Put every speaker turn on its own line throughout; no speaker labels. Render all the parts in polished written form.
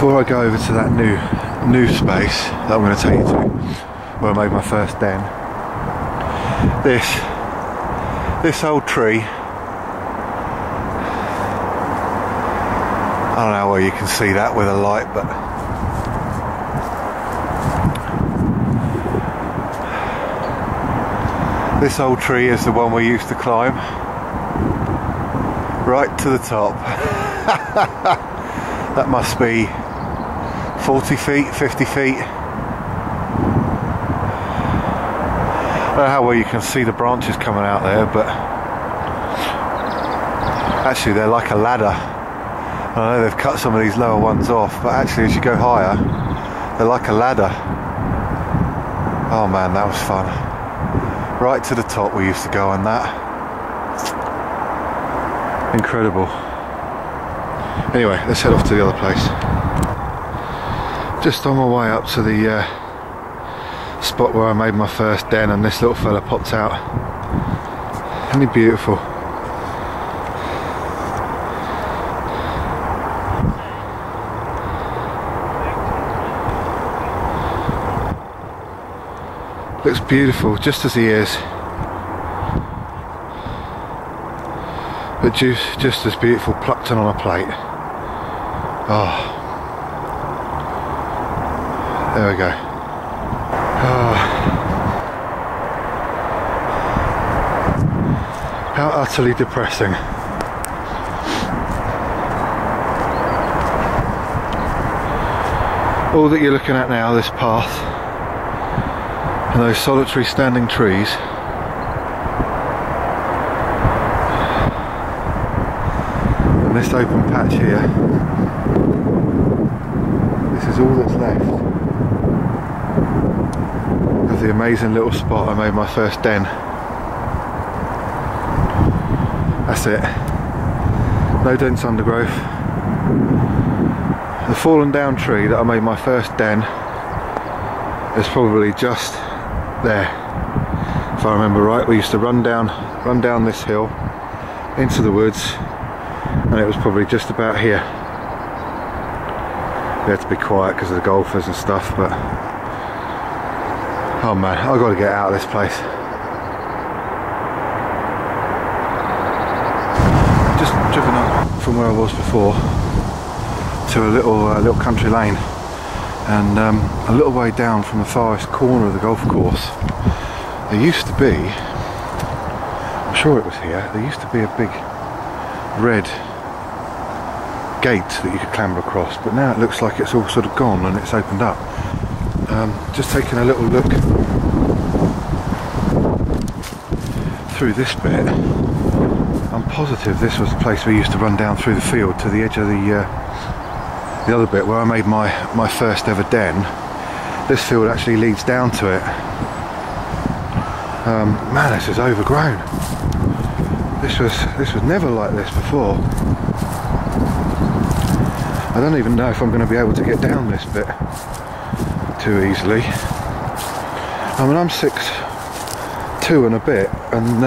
Before I go over to that new space that I'm going to take you to, where I made my first den, this old tree, I don't know where you can see that with a light, but this old tree is the one we used to climb right to the top. That must be 40 feet, 50 feet. I don't know how well you can see the branches coming out there, but actually they're like a ladder. I know they've cut some of these lower ones off, but actually as you go higher, they're like a ladder. Oh man, that was fun. Right to the top we used to go on that. Incredible. Anyway, let's head off to the other place. Just on my way up to the spot where I made my first den, and this little fella popped out. Isn't he beautiful? Looks beautiful, just as he is. But just as beautiful, plucked on a plate. Oh, there we go. Oh. How utterly depressing. All that you're looking at now, this path, and those solitary standing trees, and this open patch here, this is all that's left of the amazing little spot I made my first den. That's it. No dense undergrowth. The fallen down tree that I made my first den is probably just there. If I remember right, we used to run down this hill into the woods, and it was probably just about here. We had to be quiet because of the golfers and stuff, but oh man, I've got to get out of this place. Just driven up from where I was before to a little country lane, and a little way down from the farthest corner of the golf course, there used to be, I'm sure it was here, there used to be a big red gate that you could clamber across, but now it looks like it's all sort of gone and it's opened up. Just taking a little look through this bit, I'm positive this was the place we used to run down through the field to the edge of the other bit where I made my first ever den. This field actually leads down to it. Man, this is overgrown. This was never like this before. I don't even know if I'm going to be able to get down this bit too easily. I mean, I'm 6'2" and a bit, and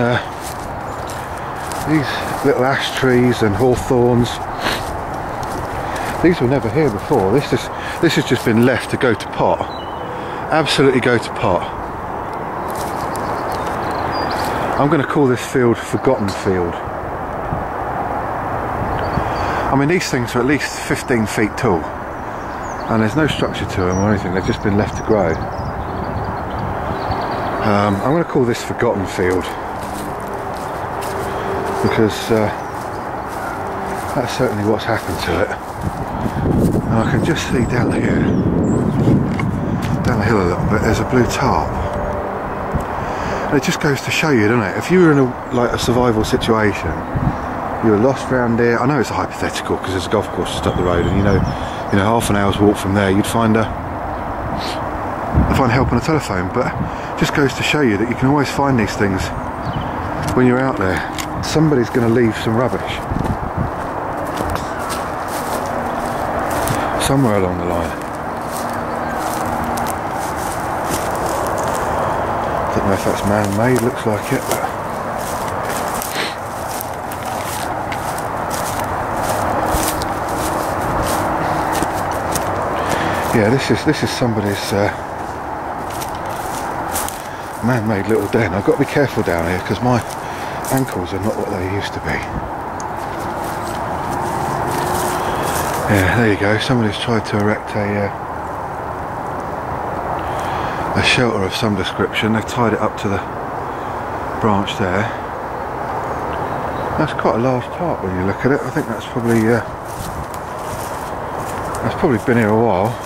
these little ash trees and hawthorns, these were never here before. This has just been left to go to pot. Absolutely go to pot. I'm going to call this field Forgotten Field. I mean, these things are at least 15 feet tall, and there's no structure to them or anything. They've just been left to grow. I'm going to call this Forgotten Field because that's certainly what's happened to it. And I can just see down here, down the hill a little bit, there's a blue tarp. And it just goes to show you, doesn't it? If you were in a survival situation, you were lost round here. I know it's a hypothetical because there's a golf course just up the road, and you know, half an hour's walk from there, you'd find help on a telephone. But it just goes to show you that you can always find these things when you're out there. Somebody's going to leave some rubbish somewhere along the line. I don't know if that's man-made, looks like it, but Yeah, this is somebody's man-made little den. I've got to be careful down here because my ankles are not what they used to be. Yeah, there you go. Somebody's tried to erect a shelter of some description. They've tied it up to the branch there. That's quite a large tarp when you look at it. I think that's probably been here a while.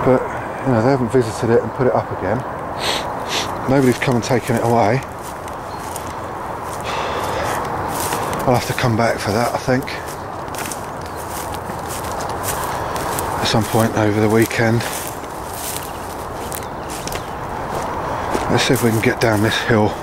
But you know, they haven't visited it and put it up again. Nobody's come and taken it away. I'll have to come back for that, I think, at some point over the weekend. Let's see if we can get down this hill.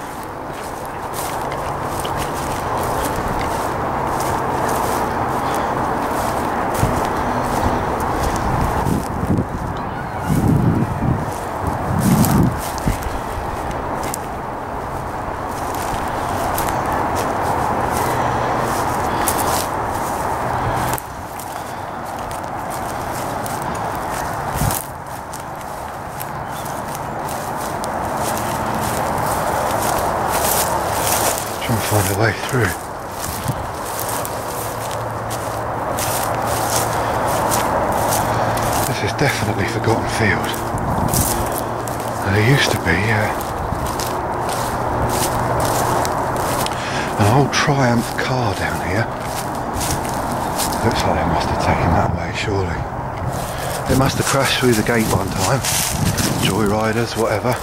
Try and find a way through. This is definitely forgotten field. And there used to be an old Triumph car down here. Looks like they must have taken that way, surely. It must have crashed through the gate one time. Joyriders, whatever.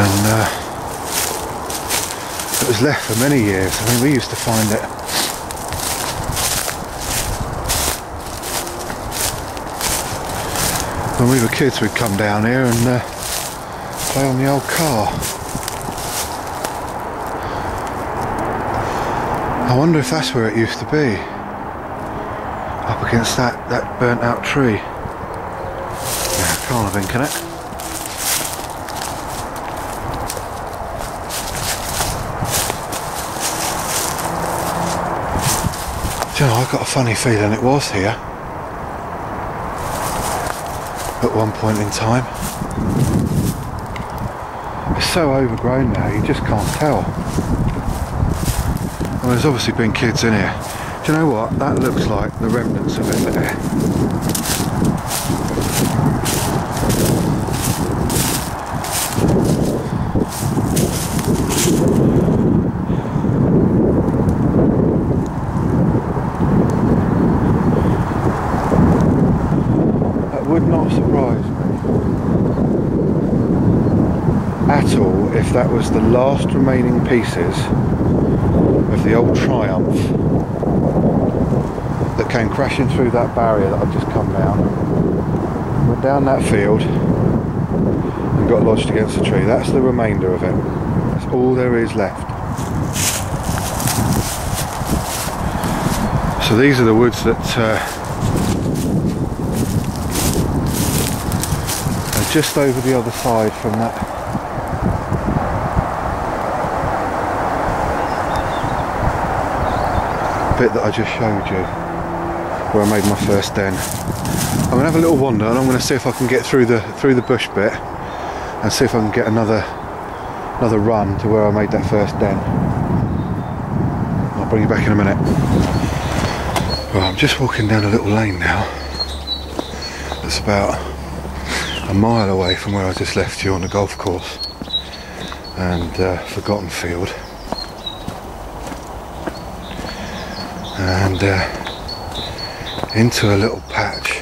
And it was left for many years. I mean, we used to find it when we were kids. We'd come down here and play on the old car. I wonder if that's where it used to be, up against that burnt out tree. Yeah, can't have been, can it? You know, I've got a funny feeling it was here at one point in time. It's so overgrown now, you just can't tell. Well, there's obviously been kids in here. Do you know what? That looks like the remnants of it there. Would not surprise me at all if that was the last remaining pieces of the old Triumph that came crashing through that barrier that I've just come down, went down that field and got lodged against the tree. That's the remainder of it. That's all there is left. So these are the woods that just over the other side from that bit that I just showed you, where I made my first den. I'm gonna have a little wander and I'm gonna see if I can get through the bush bit and see if I can get another run to where I made that first den. I'll bring you back in a minute. Right, I'm just walking down a little lane now. It's about a mile away from where I just left you on the golf course and forgotten field, and into a little patch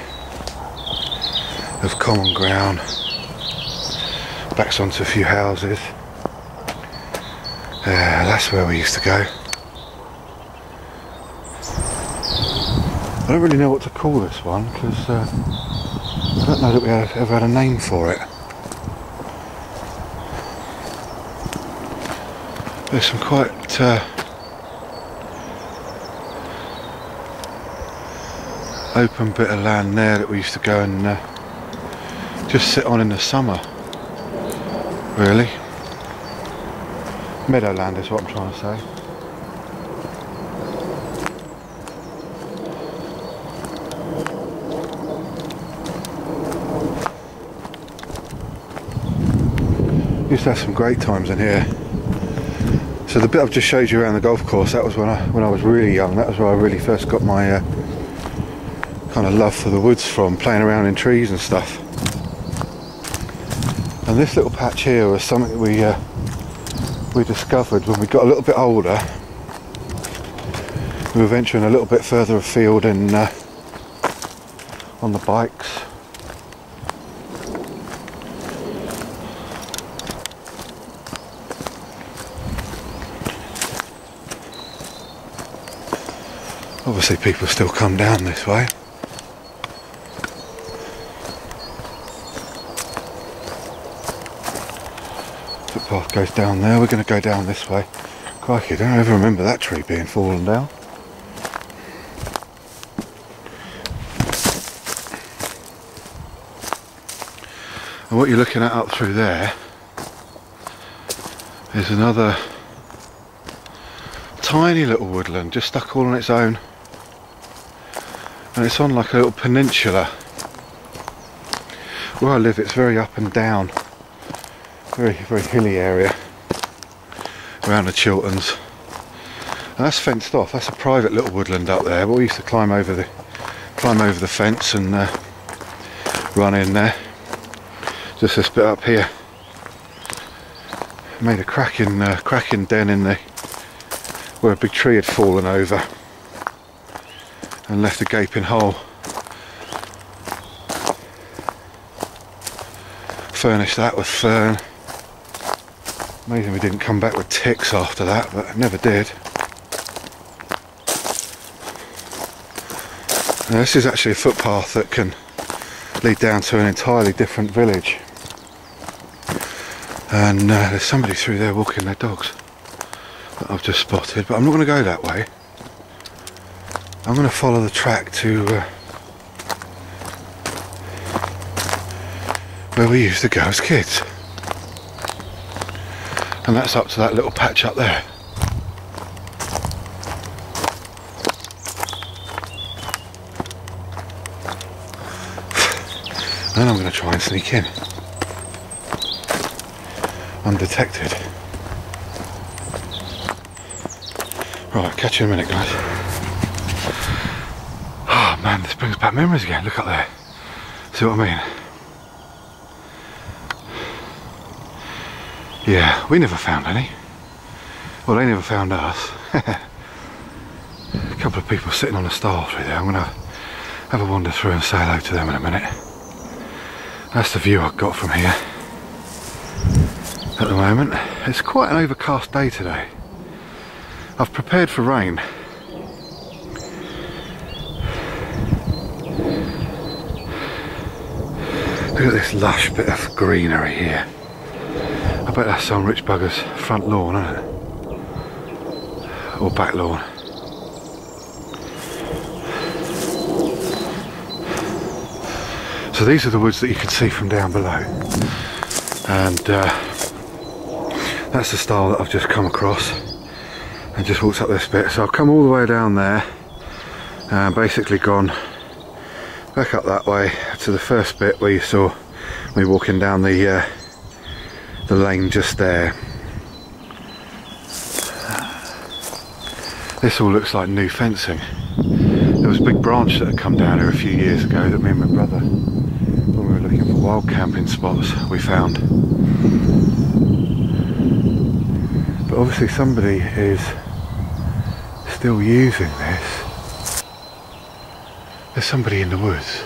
of common ground, backs onto a few houses. That's where we used to go. I don't really know what to call this one because I don't know that we ever had a name for it. open bit of land there that we used to go and just sit on in the summer, really. Meadowland is what I'm trying to say. Used to have some great times in here. So the bit I've just showed you around the golf course, that was when I was really young. That was where I really first got my kind of love for the woods from, playing around in trees and stuff. And this little patch here was something that we discovered when we got a little bit older. We were venturing a little bit further afield on the bikes. Obviously people still come down this way. Footpath goes down there, we're going to go down this way. Crikey, I don't ever remember that tree being fallen down. And what you're looking at up through there is another tiny little woodland just stuck all on its own. And it's on like a little peninsula. Where I live, it's very up and down, very hilly area around the Chilterns. And that's fenced off. That's a private little woodland up there. But we used to climb over the fence and run in there. Just this bit up here. Made a cracking den in the where a big tree had fallen over and left a gaping hole. Furnished that with fern. Amazing we didn't come back with ticks after that, but never did. Now this is actually a footpath that can lead down to an entirely different village. And there's somebody through there walking their dogs that I've just spotted, but I'm not going to go that way. I'm going to follow the track to where we used to go as kids, and that's up to that little patch up there. And then I'm going to try and sneak in undetected. Right, catch you in a minute, guys. Oh man, this brings back memories again. Look up there. See what I mean? Yeah, we never found any. Well, they never found us. A couple of people sitting on a stile through there. I'm going to have a wander through and say hello to them in a minute. That's the view I've got from here at the moment. It's quite an overcast day today. I've prepared for rain. Look at this lush bit of greenery here. I bet that's some rich bugger's front lawn, isn't it? Or back lawn. So these are the woods that you can see from down below. And that's the stile that I've just come across. And just walked up this bit. So I've come all the way down there and basically gone back up that way to the first bit where you saw me walking down the lane just there. This all looks like new fencing. There was a big branch that had come down here a few years ago that me and my brother, when we were looking for wild camping spots, we found. But obviously somebody is still using this. There's somebody in the woods.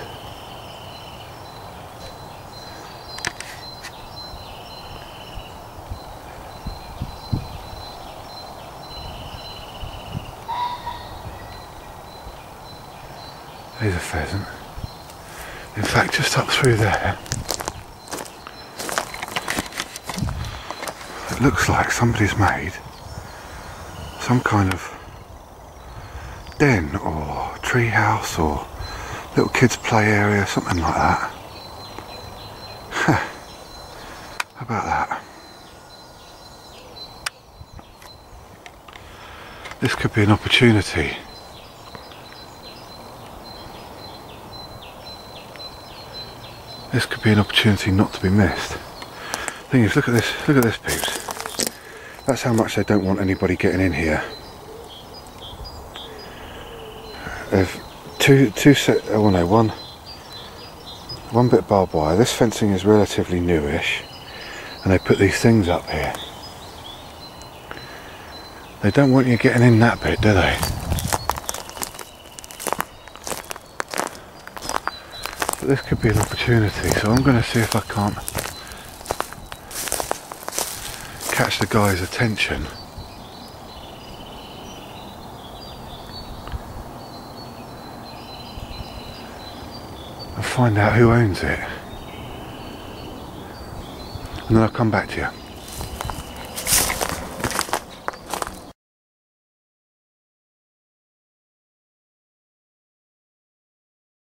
There's a pheasant. In fact, just up through there, it looks like somebody's made some kind of den or tree house or Little kids play area, something like that. How about that? This could be an opportunity. This could be an opportunity not to be missed. Thing is, look at this peeps. That's how much they don't want anybody getting in here. They've one bit of barbed wire. This fencing is relatively newish, and they put these things up here. They don't want you getting in that bit, do they? But this could be an opportunity, so I'm going to see if I can't catch the guy's attention. And find out who owns it. And then I'll come back to you.